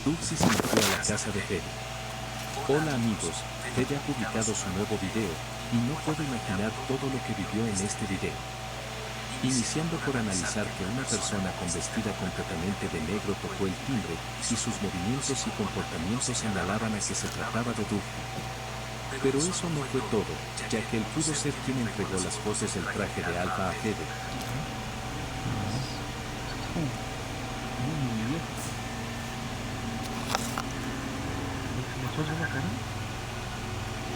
Duxie se metió a la casa de Fede. Hola amigos, Fede ha publicado su nuevo video, y no puedo imaginar todo lo que vivió en este video. Iniciando por analizar que una persona con vestida completamente de negro tocó el timbre, y sus movimientos y comportamientos señalaban a que se trataba de Duxie. Pero eso no fue todo, ya que él pudo ser quien entregó las fotos del traje de Alpha a Fede. La cara?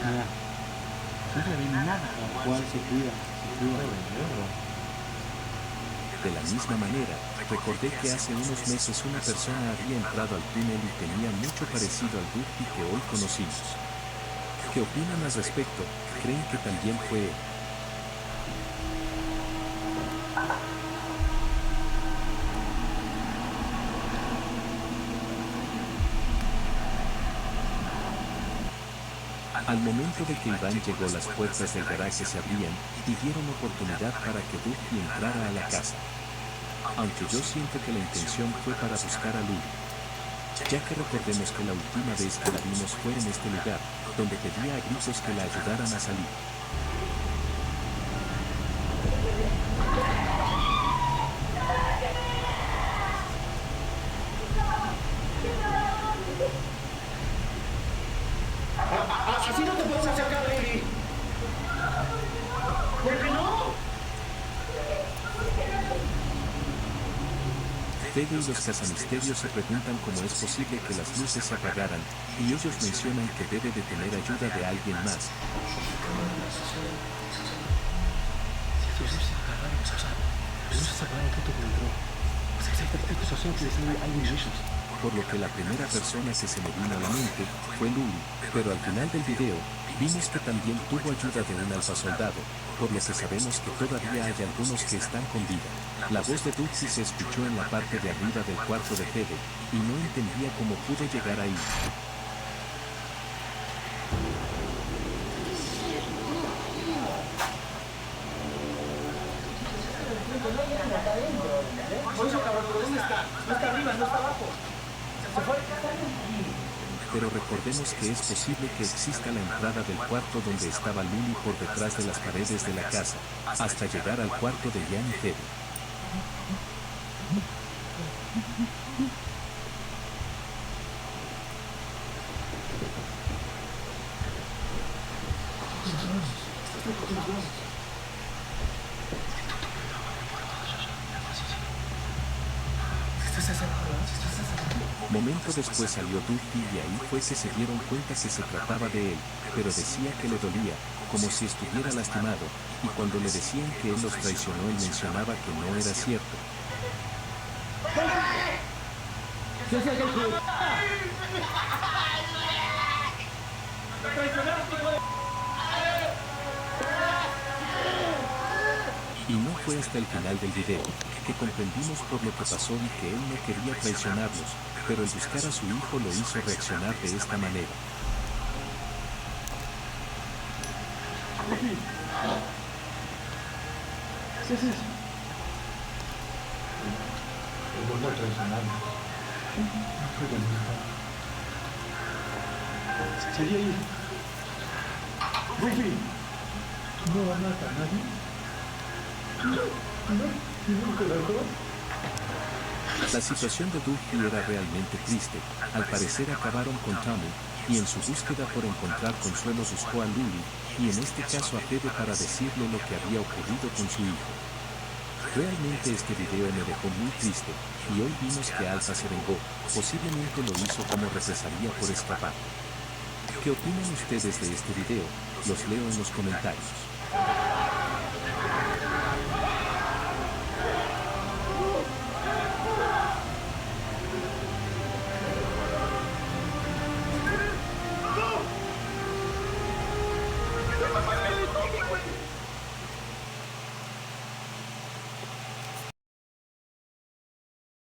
Nada. No se ve nada. ¿Cuál se cuida? De la misma manera, recordé que hace unos meses una persona había entrado al túnel y tenía mucho parecido al Duxie que hoy conocimos. ¿Qué opinan al respecto? ¿Creen que también fue él? Al momento de que Iván llegó, las puertas del garaje se abrían y dieron oportunidad para que Duxie entrara a la casa. Aunque yo siento que la intención fue para buscar a Luli, ya que recordemos que la última vez que la vimos fue en este lugar, donde pedía a gritos que la ayudaran a salir. Así no te puedes acercar, Lily. ¿Por qué no? Fede y los cazamisterios se preguntan cómo es posible que las luces se apagaran, y ellos mencionan que debe de tener ayuda de alguien más. Por lo que la primera persona que se me vino a la mente fue Luli, pero al final del video, vimos que también tuvo ayuda de un alfa soldado, por lo que sabemos que todavía hay algunos que están con vida. La voz de Duxie se escuchó en la parte de arriba del cuarto de Fede, y no entendía cómo pudo llegar ahí. Por eso, cabrón, ¿pero dónde está? No está arriba, no está abajo. Se fue. Pero recordemos que es posible que exista la entrada del cuarto donde estaba Luli por detrás de las paredes de la casa, hasta llegar al cuarto de Ian y Fede. Momento después salió Duxie y ahí fue que se dieron cuenta que se trataba de él, pero decía que le dolía, como si estuviera lastimado, y cuando le decían que él los traicionó él mencionaba que no era cierto. Y no fue hasta el final del video que comprendimos por lo que pasó y que él no quería traicionarlos, pero el buscar a su hijo lo hizo reaccionar de esta manera. ¿Qué es eso? El vuelvo a traicionarnos. Salí ahí. Rufi. ¿No van a matar a nadie? La situación de Duxie era realmente triste. Al parecer acabaron con Tommy, y en su búsqueda por encontrar consuelo buscó a Luli, y en este caso a Fede para decirle lo que había ocurrido con su hijo. Realmente este video me dejó muy triste, y hoy vimos que Alpha se vengó, posiblemente lo hizo como represalia por escapar. ¿Qué opinan ustedes de este video? Los leo en los comentarios.